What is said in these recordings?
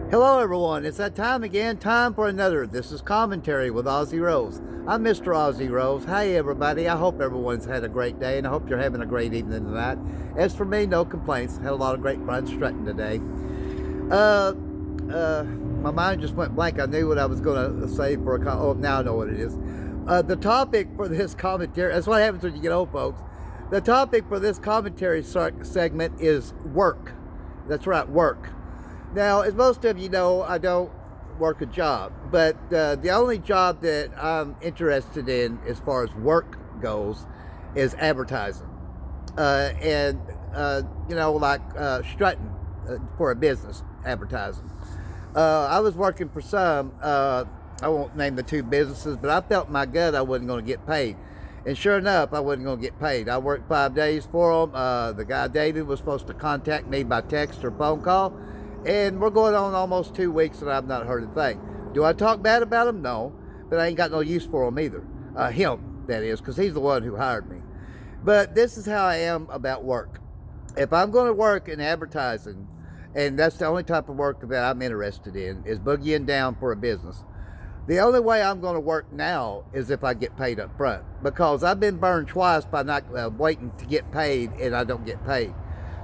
Hello everyone, it's that time again, time for another. This is Commentary with Ozzy Rose. I'm Mr. Ozzy Rose. Hey everybody, I hope everyone's had a great day and I hope you're having a great evening tonight. As for me, no complaints. Had a lot of great fun strutting today. Uh, my mind just went blank. I knew what I was going to say for oh, now I know what it is. The topic for this commentary, that's what happens when you get old, folks. The topic for this commentary segment is work. That's right, work. Now, as most of you know, I don't work a job, but the only job that I'm interested in as far as work goes is advertising. And, like strutting for a business, advertising. I was working for some, I won't name the two businesses, but I felt in my gut I wasn't going to get paid. And sure enough, I wasn't going to get paid. I worked 5 days for them. The guy, David, was supposed to contact me by text or phone call. And we're going on almost 2 weeks and I've not heard a thing. Do I talk bad about him? No. But I ain't got no use for him either. Him, that is, because he's the one who hired me. But this is how I am about work. If I'm going to work in advertising, and that's the only type of work that I'm interested in, is boogieing down for a business. The only way I'm going to work now is if I get paid up front. Because I've been burned twice by not waiting to get paid and I don't get paid.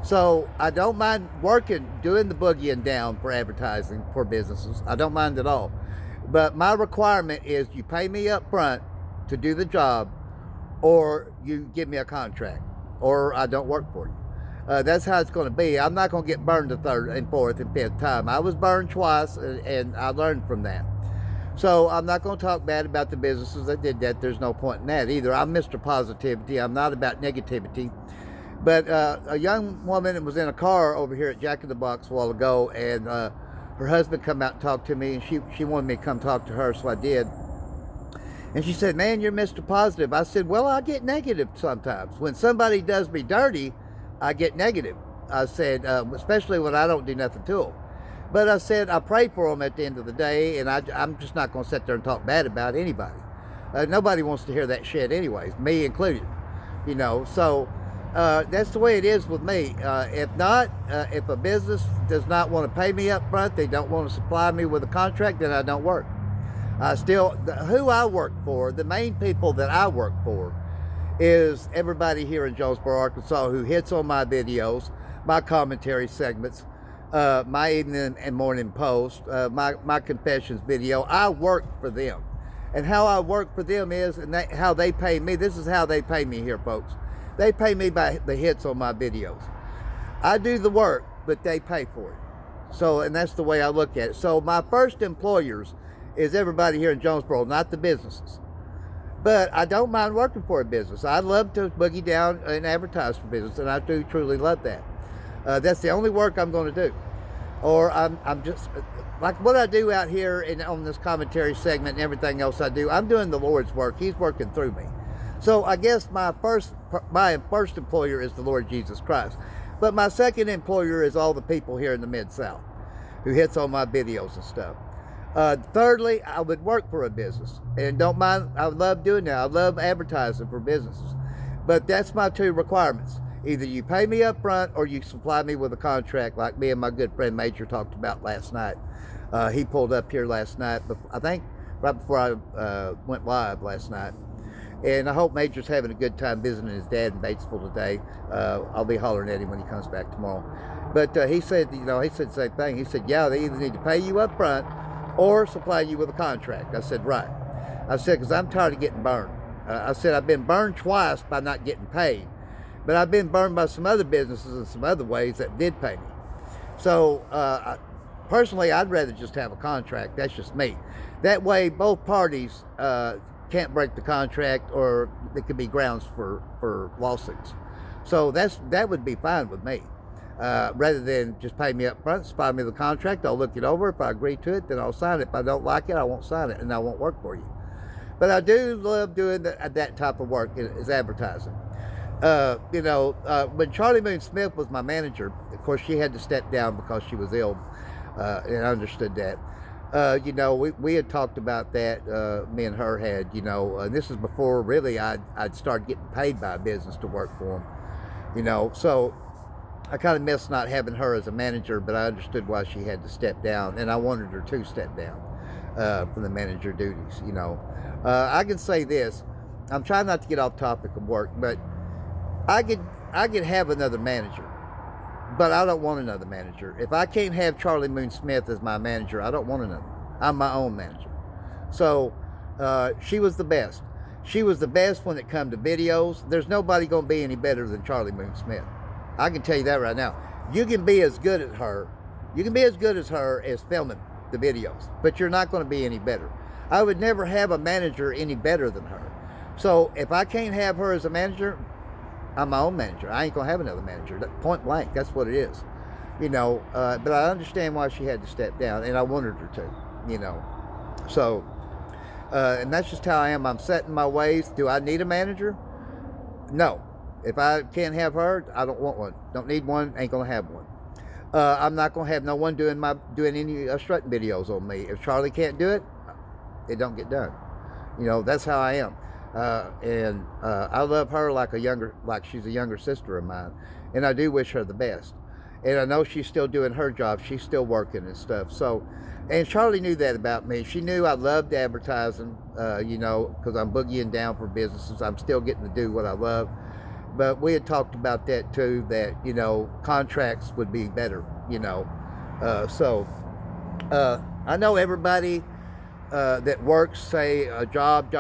So I don't mind working, doing the boogieing down for advertising for businesses. I don't mind at all. But my requirement is you pay me up front to do the job, or you give me a contract, or I don't work for you. That's how it's going to be. I'm not going to get burned the third and fourth and fifth time. I was burned twice, and I learned from that. So I'm not going to talk bad about the businesses that did that. There's no point in that either. I'm Mr. Positivity. I'm not about negativity. But a young woman was in a car over here at Jack in the Box a while ago, and her husband come out and talked to me, and she wanted me to come talk to her, so I did. And she said, "Man, you're Mr. Positive." I said, "Well, I get negative sometimes. When somebody does me dirty, I get negative." I said, especially when I don't do nothing to them. But I said, I pray for them at the end of the day, and I'm just not going to sit there and talk bad about anybody. Nobody wants to hear that shit anyways, me included. So... that's the way it is with me. If a business does not want to pay me up front, they don't want to supply me with a contract, then I don't work. Who I work for, the main people that I work for, is everybody here in Jonesboro, Arkansas, who hits on my videos, my commentary segments, my evening and morning post, my confessions video. I work for them. And how I work for them is, and how they pay me, this is how they pay me here, folks. They pay me by the hits on my videos. I do the work, but they pay for it. So, and that's the way I look at it. So my first employers is everybody here in Jonesboro, not the businesses. But I don't mind working for a business. I love to boogie down and advertise for business, and I do truly love that. That's the only work I'm going to do. Or I'm just, like what I do out here on this commentary segment and everything else I do, I'm doing the Lord's work. He's working through me. So I guess my first employer is the Lord Jesus Christ. But my second employer is all the people here in the Mid-South who hits on my videos and stuff. Thirdly, I would work for a business. And don't mind, I love doing that. I love advertising for businesses. But that's my two requirements. Either you pay me up front or you supply me with a contract like me and my good friend Major talked about last night. He pulled up here last night, I think right before I went live last night. And I hope Major's having a good time visiting his dad in Batesville today. I'll be hollering at him when he comes back tomorrow. But he said, he said the same thing. He said, yeah, they either need to pay you up front or supply you with a contract. I said, right. I said, because I'm tired of getting burned. I said, I've been burned twice by not getting paid. But I've been burned by some other businesses in some other ways that did pay me. So, personally, I'd rather just have a contract. That's just me. That way, both parties can't break the contract, or there could be grounds for lawsuits. So that would be fine with me. Rather than just pay me up front, supply me the contract, I'll look it over. If I agree to it, then I'll sign it. If I don't like it, I won't sign it, and I won't work for you. But I do love doing that type of work, is advertising. When Charlie Moon Smith was my manager, of course, she had to step down because she was ill, and I understood that. We had talked about that, me and her had, and this is before really I'd started getting paid by a business to work for them, so I kind of missed not having her as a manager, but I understood why she had to step down, and I wanted her to step down from the manager duties. I can say this. I'm trying not to get off topic of work, but I could have another manager, but I don't want another manager. If I can't have Charlie Moon Smith as my manager, I don't want another. I'm my own manager. So she was the best. She was the best when it come to videos. There's nobody going to be any better than Charlie Moon Smith. I can tell you that right now. You can be as good as her. You can be as good as her as filming the videos, but you're not going to be any better. I would never have a manager any better than her. So if I can't have her as a manager, I'm my own manager. I ain't going to have another manager. Point blank, that's what it is. But I understand why she had to step down, and I wanted her to, So, and that's just how I am. I'm set in my ways. Do I need a manager? No. If I can't have her, I don't want one. Don't need one, ain't going to have one. I'm not going to have no one doing any strutting videos on me. If Charlie can't do it, it don't get done. That's how I am. And I love her like she's a younger sister of mine, and I do wish her the best. And I know she's still doing her job. She's still working and stuff. So, and Charlie knew that about me. She knew I loved advertising, because I'm boogieing down for businesses. I'm still getting to do what I love. But we had talked about that too, that, contracts would be better, So, I know everybody that works, say, a job,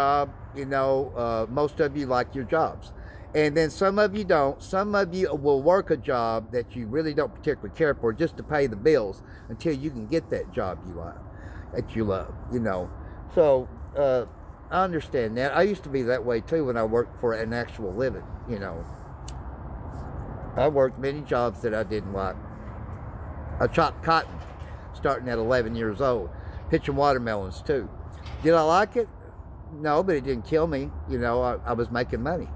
most of you like your jobs. And then some of you don't. Some of you will work a job that you really don't particularly care for just to pay the bills until you can get that job you like, that you love, So, I understand that. I used to be that way too when I worked for an actual living, I worked many jobs that I didn't like. I chopped cotton starting at 11 years old, pitching watermelons too. Did I like it? No, but it didn't kill me. I was making money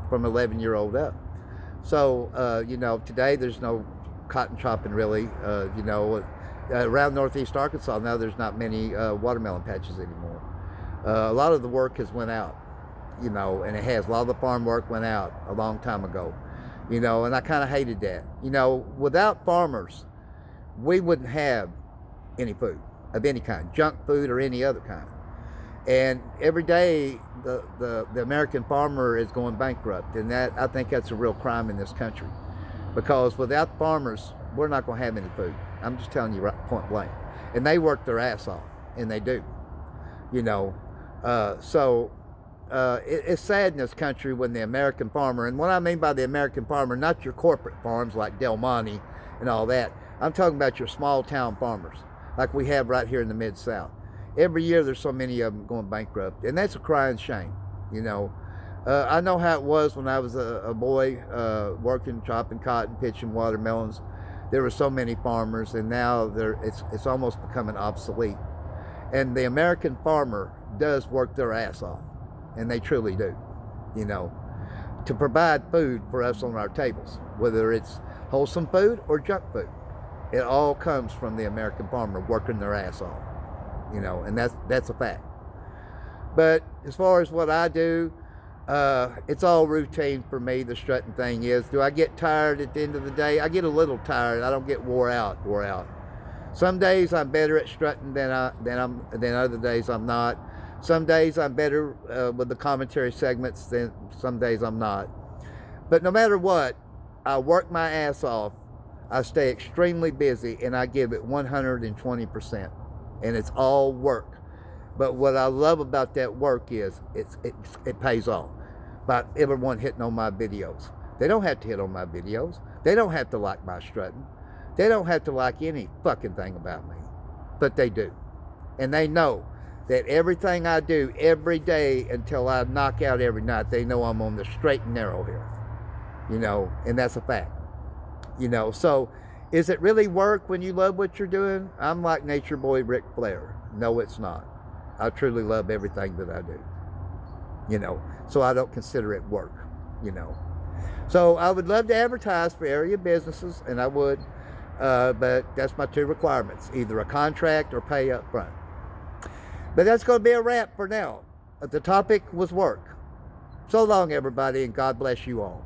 from 11-year-old up. So, today there's no cotton chopping really. Around Northeast Arkansas now there's not many watermelon patches anymore. A lot of the work has went out, and it has. A lot of the farm work went out a long time ago, and I kind of hated that. Without farmers, we wouldn't have any food of any kind, junk food or any other kind. And every day, the American farmer is going bankrupt, and I think that's a real crime in this country, because without farmers, we're not going to have any food. I'm just telling you right point blank. And they work their ass off, and they do. It's sad in this country when the American farmer, and what I mean by the American farmer, not your corporate farms like Del Monte and all that. I'm talking about your small town farmers, like we have right here in the Mid-South. Every year there's so many of them going bankrupt, and that's a crying shame. I know how it was when I was a boy, working, chopping cotton, pitching watermelons. There were so many farmers, and now it's almost becoming obsolete. And the American farmer does work their ass off, and they truly do, to provide food for us on our tables, whether it's wholesome food or junk food. It all comes from the American farmer working their ass off. And that's a fact. But as far as what I do, it's all routine for me. The strutting thing is, do I get tired at the end of the day? I get a little tired. I don't get wore out. Some days I'm better at strutting than other days I'm not. Some days I'm better with the commentary segments than some days I'm not. But no matter what, I work my ass off. I stay extremely busy, and I give it 120%. And it's all work. But what I love about that work is it pays off. By everyone hitting on my videos. They don't have to hit on my videos. They don't have to like my strutting. They don't have to like any fucking thing about me. But they do. And they know that everything I do every day until I knock out every night, they know I'm on the straight and narrow here. And that's a fact. So is it really work when you love what you're doing? I'm like Nature Boy Ric Flair. No, it's not. I truly love everything that I do. So I don't consider it work, So I would love to advertise for area businesses, and I would, but that's my two requirements, either a contract or pay up front. But that's going to be a wrap for now. The topic was work. So long, everybody, and God bless you all.